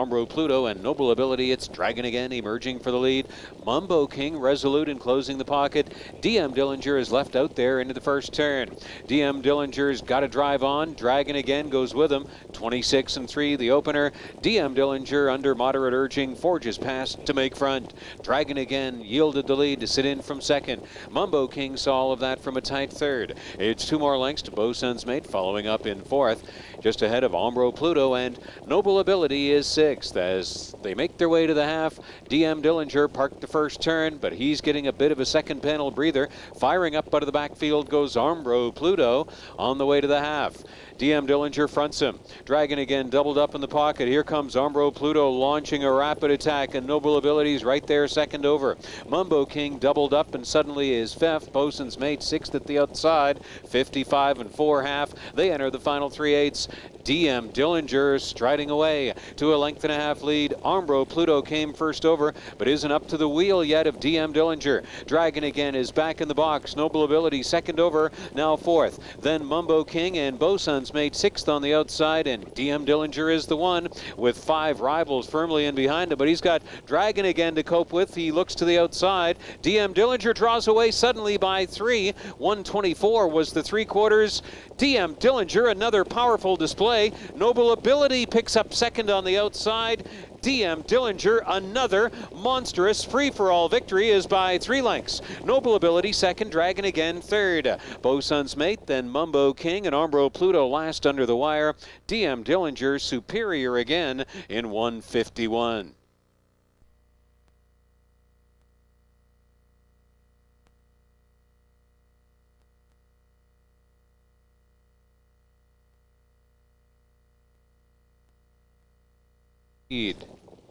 Umbro Pluto and Noble Ability, it's Dragon Again emerging for the lead. Mumbo King resolute in closing the pocket. DM Dillinger is left out there into the first turn. DM Dillinger's got to drive on. Dragon Again goes with him. 26 and 3 the opener. DM Dillinger under moderate urging forges past to make front. Dragon Again yielded the lead to sit in from second. Mumbo King saw all of that from a tight third. It's 2 more lengths to Bosun's Mate following up in fourth. Just ahead of Umbro Pluto, and Noble Ability is sixth. As they make their way to the half, DM Dillinger parked the first turn, but he's getting a bit of a second panel breather. Firing up out of the backfield goes Umbro Pluto on the way to the half. DM Dillinger fronts him. Dragon Again doubled up in the pocket. Here comes Umbro Pluto launching a rapid attack, and Noble Ability's right there second over. Mumbo King doubled up and suddenly is fifth. Bosun's Mate sixth at the outside. 55 and 4 half. They enter the final 3/8. DM Dillinger striding away to a length and a half lead. Umbro Pluto came first over, but isn't up to the wheel yet of DM Dillinger. Dragon Again is back in the box. Noble Ability second over, now fourth. Then Mumbo King and Bosun's Mate sixth on the outside, and DM Dillinger is the one with 5 rivals firmly in behind him, but he's got Dragon Again to cope with. He looks to the outside. DM Dillinger draws away suddenly by 3. 124 was the 3/4. DM Dillinger, another powerful display. Noble Ability picks up second on the outside. DM Dillinger, another monstrous free-for-all victory, is by 3 lengths. Noble Ability second, Dragon Again third. Bosun's Mate, then Mumbo King and Umbro Pluto last under the wire. DM Dillinger superior again in 151.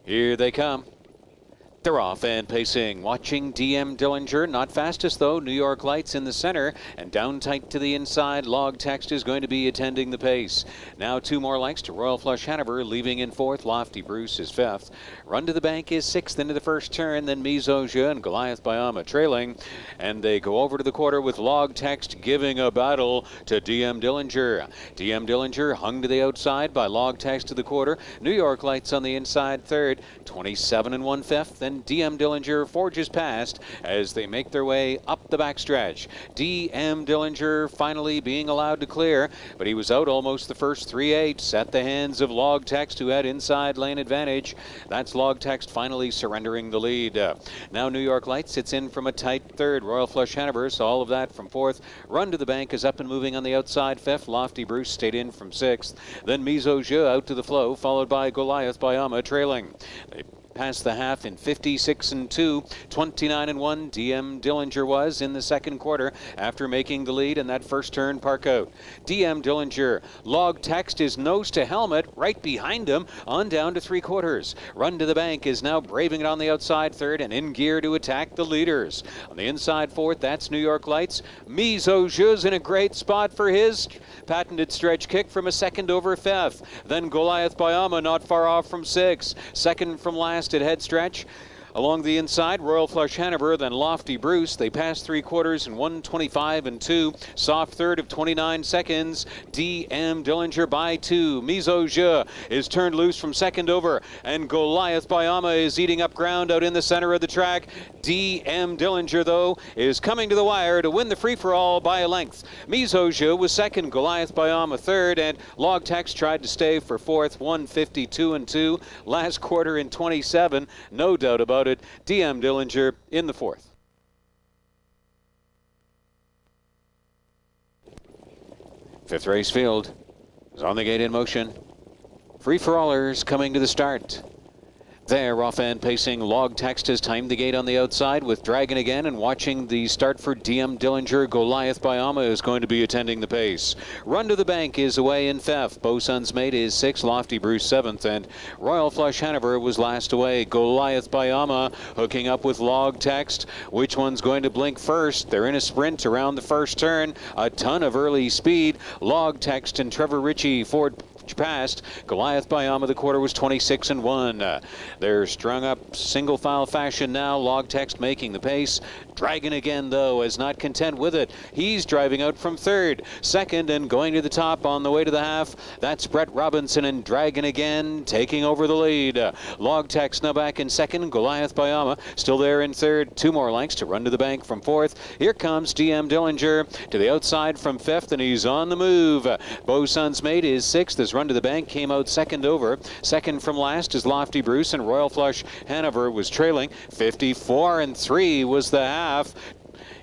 Here they come. They're off and pacing. Watching DM Dillinger, not fastest though. New York Lights in the center and down tight to the inside. Log Text is going to be attending the pace. Now 2 more lengths to Royal Flush Hanover, leaving in fourth. Lofty Bruce is fifth. Run to the Bank is sixth into the first turn. Then Mizoja and Goliath Bayama trailing. And they go over to the quarter with Log Text giving a battle to DM Dillinger. DM Dillinger hung to the outside by Log Text to the quarter. New York Lights on the inside third. 27 and 1/5. Then DM Dillinger forges past as they make their way up the backstretch. DM Dillinger finally being allowed to clear, but he was out almost the first 3/8 at the hands of Log Text, who had inside lane advantage. That's Log Text finally surrendering the lead. Now New York Lights sits in from a tight third. Royal Flush Hanover saw all of that from fourth. Run to the Bank is up and moving on the outside fifth. Lofty Bruce stayed in from sixth. Then Mizoja out to the flow, followed by Goliath Bayama trailing. They past the half in 56 and 2, 29 and 1. DM Dillinger was in the second quarter after making the lead in that first turn park out. DM Dillinger, Log Text is nose to helmet right behind him on down to 3/4. Run to the Bank is now braving it on the outside third and in gear to attack the leaders. On the inside fourth, that's New York Lights. Mizoja's in a great spot for his patented stretch kick from a second over fifth. Then Goliath Bayama not far off from sixth. Second from last at head stretch. Along the inside, Royal Flush Hanover, then Lofty Bruce. They passed 3/4 in 125 and 2. Soft third of 29 seconds. DM Dillinger by 2. Mizoja is turned loose from second over, and Goliath Bayama is eating up ground out in the center of the track. DM Dillinger, though, is coming to the wire to win the free-for-all by a length. Mizoja was second, Goliath Bayama third, and Log Text tried to stay for fourth. 152 and 2. Last quarter in 27. No doubt about it. DM Dillinger in the fourth. Fifth race field is on the gate in motion. Free-for-allers coming to the start. They're off and pacing. Log Text has timed the gate on the outside with Dragon Again, and watching the start for DM Dillinger, Goliath Bayama is going to be attending the pace. Run to the Bank is away in fifth. Bosun's Mate is sixth. Lofty Bruce seventh, and Royal Flush Hanover was last away. Goliath Bayama hooking up with Log Text. Which one's going to blink first? They're in a sprint around the first turn. A ton of early speed. Log Text and Trevor Ritchie stretch past. Goliath Bayama, the quarter was 26-1. They're strung up single file fashion now. Log Text making the pace. Dragon Again, though, is not content with it. He's driving out from third. Second and going to the top on the way to the half. That's Brett Robinson, and Dragon Again taking over the lead. Log Text now back in second. Goliath Bayama still there in third. 2 more lengths to run to the bank from fourth. Here comes DM Dillinger to the outside from fifth, and he's on the move. Bosun's Mate is sixth. His run to the bank came out second over. Second from last is Lofty Bruce, and Royal Flush Hanover was trailing. 54-3 was the half.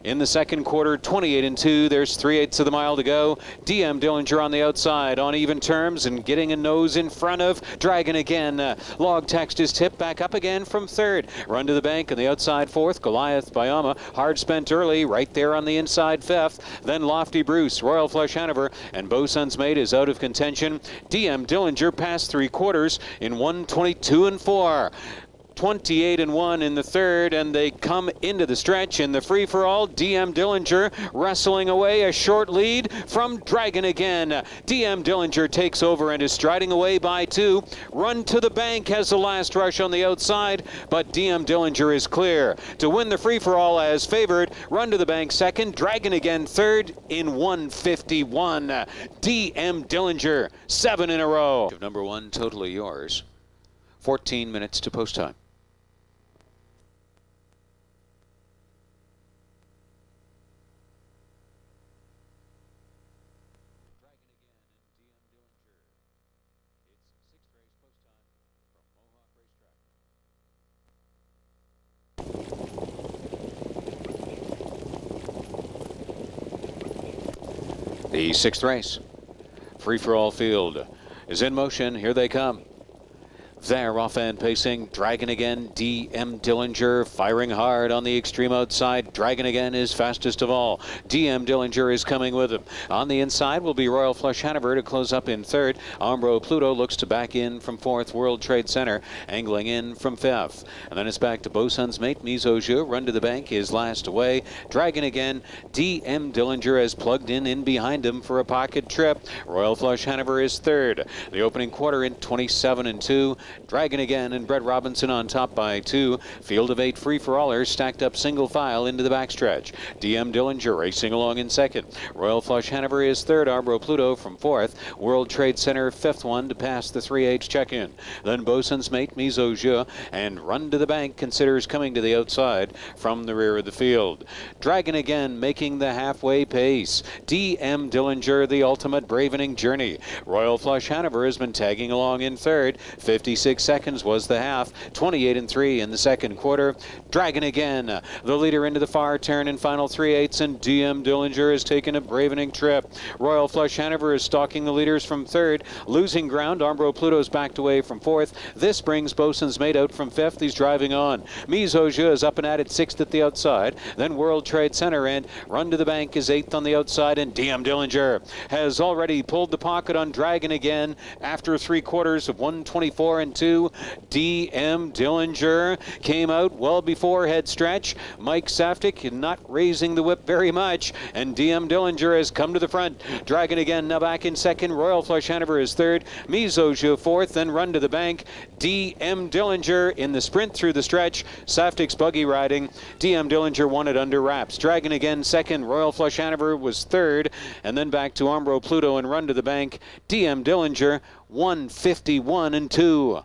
In the second quarter, 28-2. There's 3/8 of the mile to go. DM Dillinger on the outside on even terms and getting a nose in front of Dragon Again. Log Text is tipped back up again from third. Run to the bank on the outside fourth. Goliath Bayama hard spent early right there on the inside fifth. Then Lofty Bruce, Royal Flush Hanover, and Bosun's Mate is out of contention. DM Dillinger passed 3/4 in 1:22-4. 28-1 in the third, and they come into the stretch in the free-for-all. DM Dillinger wrestling away a short lead from Dragon Again. DM Dillinger takes over and is striding away by 2. Run to the Bank has the last rush on the outside, but DM Dillinger is clear to win the free-for-all as favored. Run to the Bank second. Dragon Again third in 1:51. DM Dillinger 7 in a row. Number 1 totally yours. 14 minutes to post time. The 6th race, free-for-all field, is in motion. Here they come. They're off and pacing. Dragon Again, DM Dillinger firing hard on the extreme outside. Dragon Again is fastest of all. DM Dillinger is coming with him. On the inside will be Royal Flush Hanover to close up in third. Umbro Pluto looks to back in from fourth. World Trade Center angling in from fifth. And then it's back to Bosun's Mate. Mizo Zhu, run to the bank, is last away. Dragon Again, DM Dillinger has plugged in behind him for a pocket trip. Royal Flush Hanover is third. The opening quarter in 27-2. Dragon Again and Brett Robinson on top by 2. Field of 8 free-for-allers stacked up single file into the backstretch. DM Dillinger racing along in second. Royal Flush Hanover is third. Arbro Pluto from fourth. World Trade Center fifth one to pass the 3/8 check-in. Then Bosun's Mate, Mizo Zhu, and Run to the Bank considers coming to the outside from the rear of the field. Dragon Again making the halfway pace. DM Dillinger, the ultimate bravening journey. Royal Flush Hanover has been tagging along in third. 56 seconds was the half. 28-3 in the second quarter. Dragon Again, the leader into the far turn in final 3/8, and DM Dillinger has taken a bravening trip. Royal Flush Hanover is stalking the leaders from third. Losing ground, Umbro Pluto's backed away from fourth. This brings Bosun's Mate out from fifth. He's driving on. Mizo Zhu is up and at it sixth at the outside. Then World Trade Center and Run to the Bank is eighth on the outside, and DM Dillinger has already pulled the pocket on Dragon Again after 3/4 of 1:24-2. DM Dillinger came out well before head stretch. Mike Saftik not raising the whip very much, and DM Dillinger has come to the front. Dragon Again now back in second. Royal Flush Hanover is third. Mizo Zhu fourth, then Run to the Bank. DM Dillinger in the sprint through the stretch. Saftik's buggy riding. DM Dillinger won it under wraps. Dragon Again second. Royal Flush Hanover was third, and then back to Umbro Pluto and Run to the Bank. DM Dillinger 1:51-2.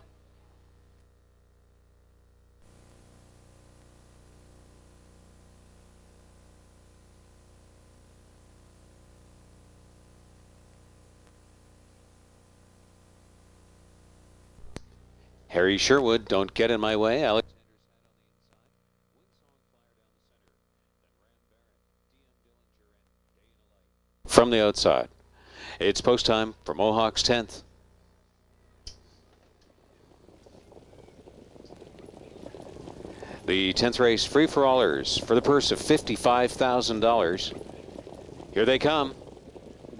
Harry Sherwood, Don't Get in My Way. Alex from the outside. It's post time for Mohawk's 10th. The 10th race, free-for-allers for the purse of $55,000. Here they come.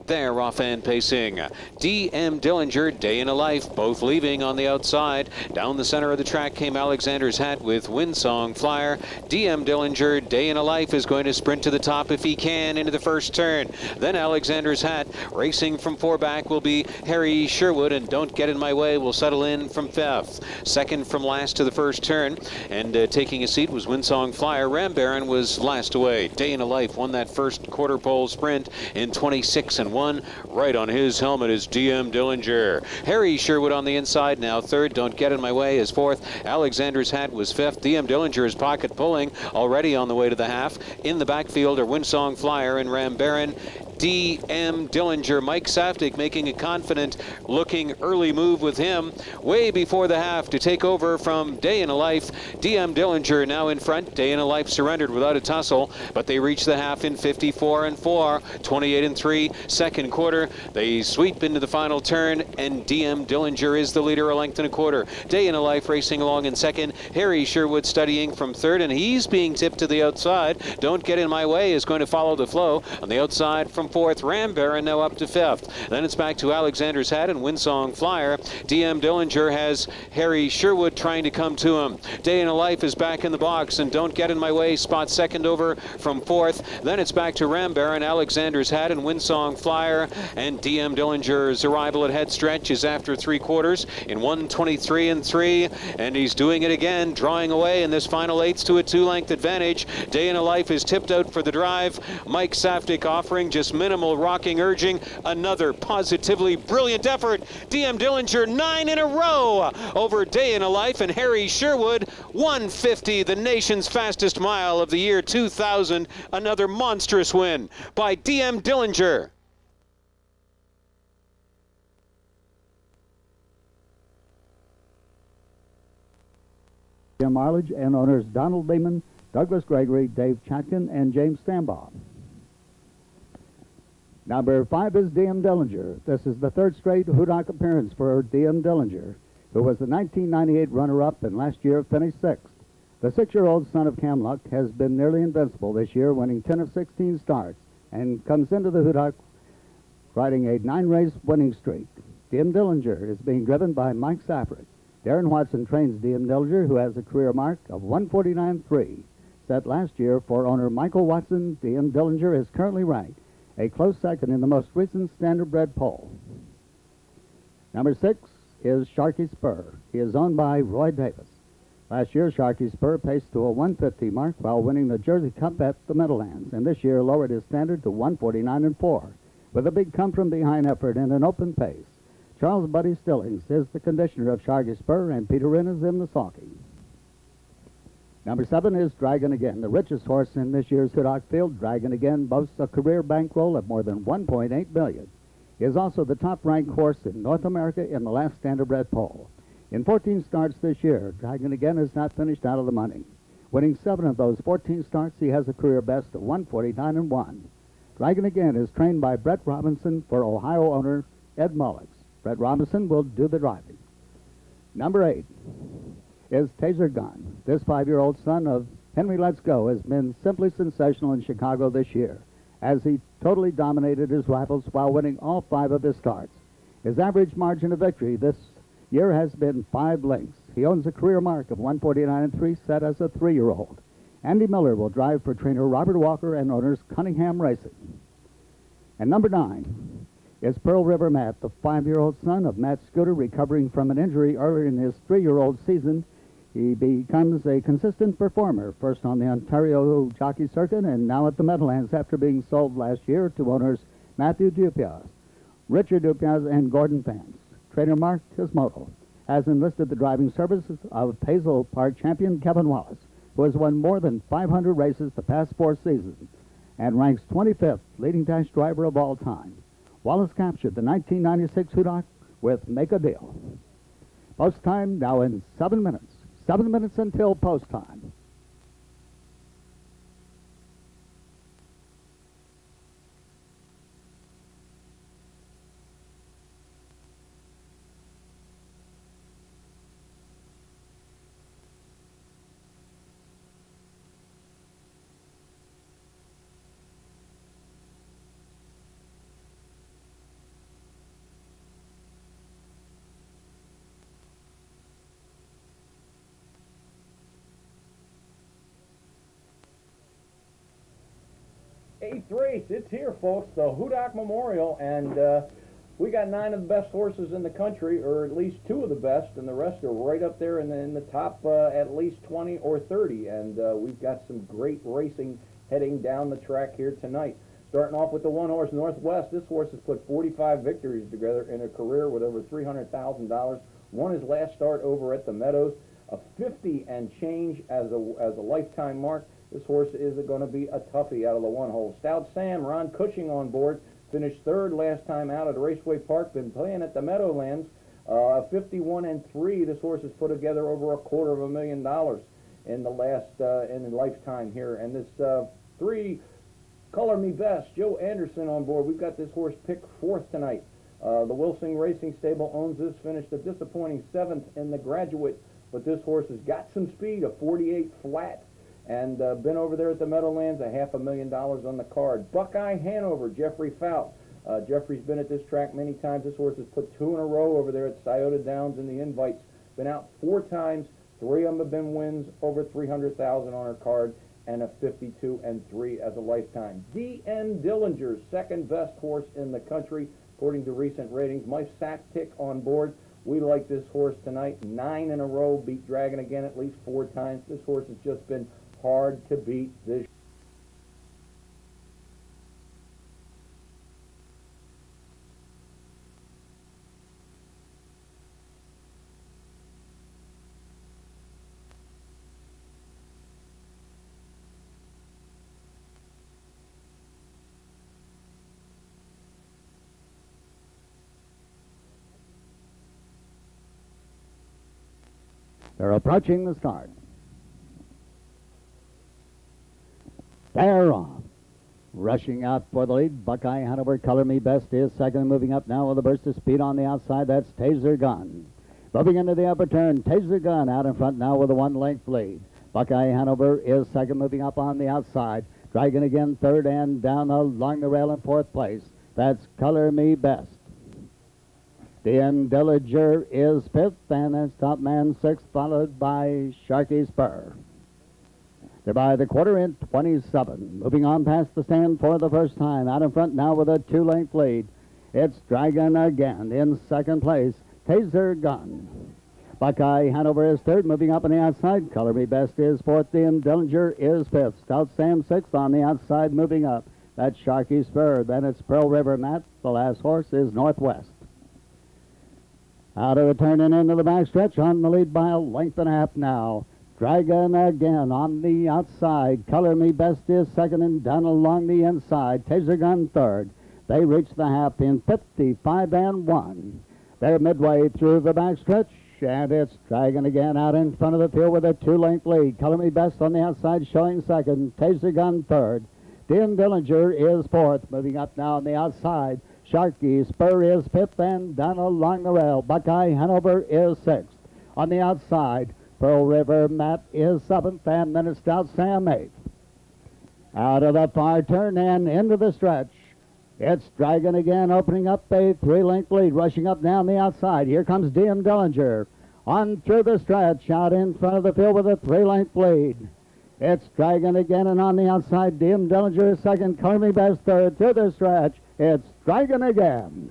They're off and pacing. DM Dillinger, Day in a Life, both leaving on the outside. Down the center of the track came Alexander's Hat with Windsong Flyer. DM Dillinger, Day in a Life, is going to sprint to the top if he can into the first turn. Then Alexander's Hat, racing from 4 back, will be Harry Sherwood, and Don't Get in My Way will settle in from 5th. Second from last to the first turn, and taking a seat was Windsong Flyer. Ram Baron was last away. Day in a Life won that first quarter pole sprint in 26 and 1. Right on his helmet is DM Dillinger. Harry Sherwood on the inside now third. Don't Get in My Way is fourth. Alexander's Hat was fifth. DM Dillinger is pocket pulling, already on the way to the half. In the backfield are Windsong Flyer and Ram Baron. DM Dillinger. Mike Saftig making a confident looking early move with him way before the half to take over from Day in a Life. DM Dillinger now in front. Day in a Life surrendered without a tussle, but they reach the half in 54 and 4, 28 and 3. Second quarter, they sweep into the final turn, and DM Dillinger is the leader, a length and a quarter. Day in a Life racing along in second. Harry Sherwood studying from third, and he's being tipped to the outside. Don't Get in My Way is going to follow the flow on the outside from fourth. Ram Baron now up to fifth. Then it's back to Alexander's Hat and Windsong Flyer. DM Dillinger has Harry Sherwood trying to come to him. Day in a Life is back in the box, and Don't Get in My Way spots second over from fourth. Then it's back to Ram Baron, Alexander's Hat, and Windsong Flyer. And DM Dillinger's arrival at head stretch is after 3 quarters in 1:23 and 3. And he's doing it again, drawing away in this final eighths to a 2-length advantage. Day in a Life is tipped out for the drive. Mike Saftig offering just minimal rocking urging. Another positively brilliant effort. DM Dillinger 9 in a row over Day in a Life and Harry Sherwood. 150, the nation's fastest mile of the year 2000. Another monstrous win by DM Dillinger. Mileage and owners Donald Lehman, Douglas Gregory, Dave Chatkin, and James Stambaugh. Number 5 is DM Dillinger. This is the 3rd straight Hoothock appearance for DM Dillinger, who was the 1998 runner-up and last year finished 6th. The 6-year-old son of Camluck has been nearly invincible this year, winning 10 of 16 starts, and comes into the Hoothock riding a 9-race winning streak. DM Dillinger is being driven by Mike Safrig. Darren Watson trains DM Dillinger, who has a career mark of 149.3. Set last year for owner Michael Watson, DM Dillinger is currently ranked a close second in the most recent standardbred poll. Number 6 is Sharky Spur. He is owned by Roy Davis. Last year, Sharky Spur paced to a 150 mark while winning the Jersey Cup at the Meadowlands, and this year lowered his standard to 149 and 4, with a big come-from-behind effort and an open pace. Charles Buddy Stillings is the conditioner of Sharky Spur, and Peter Wren is in the sulky. Number 7 is Dragon Again, the richest horse in this year's Hoothock field. Dragon Again boasts a career bankroll of more than $1.8 billion. He is also the top-ranked horse in North America in the last standardbred poll. In 14 starts this year, Dragon Again has not finished out of the money. Winning 7 of those 14 starts, he has a career best of 149 and 1. Dragon Again is trained by Brett Robinson for Ohio owner Ed Mullix. Brett Robinson will do the driving. Number 8 is Taser Gun. This 5-year-old son of Henry Let's Go has been simply sensational in Chicago this year, as he totally dominated his rivals while winning all 5 of his starts. His average margin of victory this year has been 5 lengths. He owns a career mark of 149 and 3 set as a 3-year-old. Andy Miller will drive for trainer Robert Walker and owners Cunningham Racing. And number 9 is Pearl River Matt, the 5-year-old son of Matt Scooter, recovering from an injury earlier in his 3-year-old season. He becomes a consistent performer, first on the Ontario Jockey Circuit and now at the Meadowlands after being sold last year to owners Matthew Dupiaz, Richard Dupiaz, and Gordon Vance. Trainer Mark Tismoto has enlisted the driving services of Hazel Park champion Kevin Wallace, who has won more than 500 races the past 4 seasons and ranks 25th leading dash driver of all time. Wallace captured the 1996 Hoothock with Make a Deal. Post time now in 7 minutes. 7 minutes until post time. 8th race. It's here, folks, the Hudak Memorial, and we got 9 of the best horses in the country, or at least 2 of the best, and the rest are right up there in the top at least 20 or 30, and we've got some great racing heading down the track here tonight. Starting off with the 1-horse Northwest. This horse has put 45 victories together in a career with over $300,000. Won his last start over at the Meadows. A 50 and change as a lifetime mark. This horse is going to be a toughie out of the 1-hole. Stout Sam, Ron Cushing on board. Finished 3rd last time out at Raceway Park. Been playing at the Meadowlands. 51 and 3. This horse has put together over $250,000 in the last in the lifetime here. And this 3 Color Me Best, Joe Anderson on board. We've got this horse picked 4th tonight. The Wilsing Racing Stable owns this. Finished a disappointing 7th in the Graduate, but this horse has got some speed, a 48 flat, and been over there at the Meadowlands, $500,000 on the card. Buckeye Hanover, Jeffrey Fout. Jeffrey's been at this track many times. This horse has put 2 in a row over there at Scioto Downs in the invites. Been out 4 times. 3 of them have been wins, over $300,000 on her card, and a 52 and 3 as a lifetime. D.M. Dillinger, 2nd best horse in the country, according to recent ratings. Mike Sacktick on board. We like this horse tonight. 9 in a row, beat Dragon again at least 4 times. This horse has just been hard to beat this. They're approaching the start. They're off. Rushing out for the lead, Buckeye Hanover. Color Me Best is second, moving up now with a burst of speed on the outside. That's Taser Gun. Moving into the upper turn, Taser Gun out in front now with a 1-length lead. Buckeye Hanover is second, moving up on the outside. Dragon again third, and down along the rail in 4th place. That's Color Me Best. D.M. Dillinger is 5th, and that's Top Man 6th, followed by Sharky Spur. They're by the quarter in 27. Moving on past the stand for the first time. Out in front now with a 2-length lead. It's Dragon again in 2nd place. Taser Gun. Buckeye Hanover is 3rd, moving up on the outside. Color Me Best is 4th. D.M. Dillinger is 5th. Stout Sam 6th on the outside, moving up. That's Sharky Spur. Then it's Pearl River Matt. The last horse is Northwest. Out of the turn and into the backstretch, on the lead by a length and a half now. Dragon again on the outside. Color Me Best is 2nd, and down along the inside. Taser Gun 3rd. They reach the half in 55 and 1. They're midway through the backstretch, and it's Dragon again out in front of the field with a 2-length lead. Color Me Best on the outside, showing 2nd. Taser Gun 3rd. D.M. Dillinger is 4th. Moving up now on the outside. Sharky Spur is 5th, and down along the rail. Buckeye Hanover is 6th. On the outside, Pearl River Matt is 7th, and then it's Stout Sam 8th. Out of the far turn and into the stretch. It's Dragon again, opening up a 3-length lead, rushing up down the outside. Here comes D.M. Dillinger. On through the stretch, out in front of the field with a 3-length lead. It's Dragon again, and on the outside, D.M. Dillinger is 2nd. Color Me Best 3rd. Through the stretch, it's Dragon again.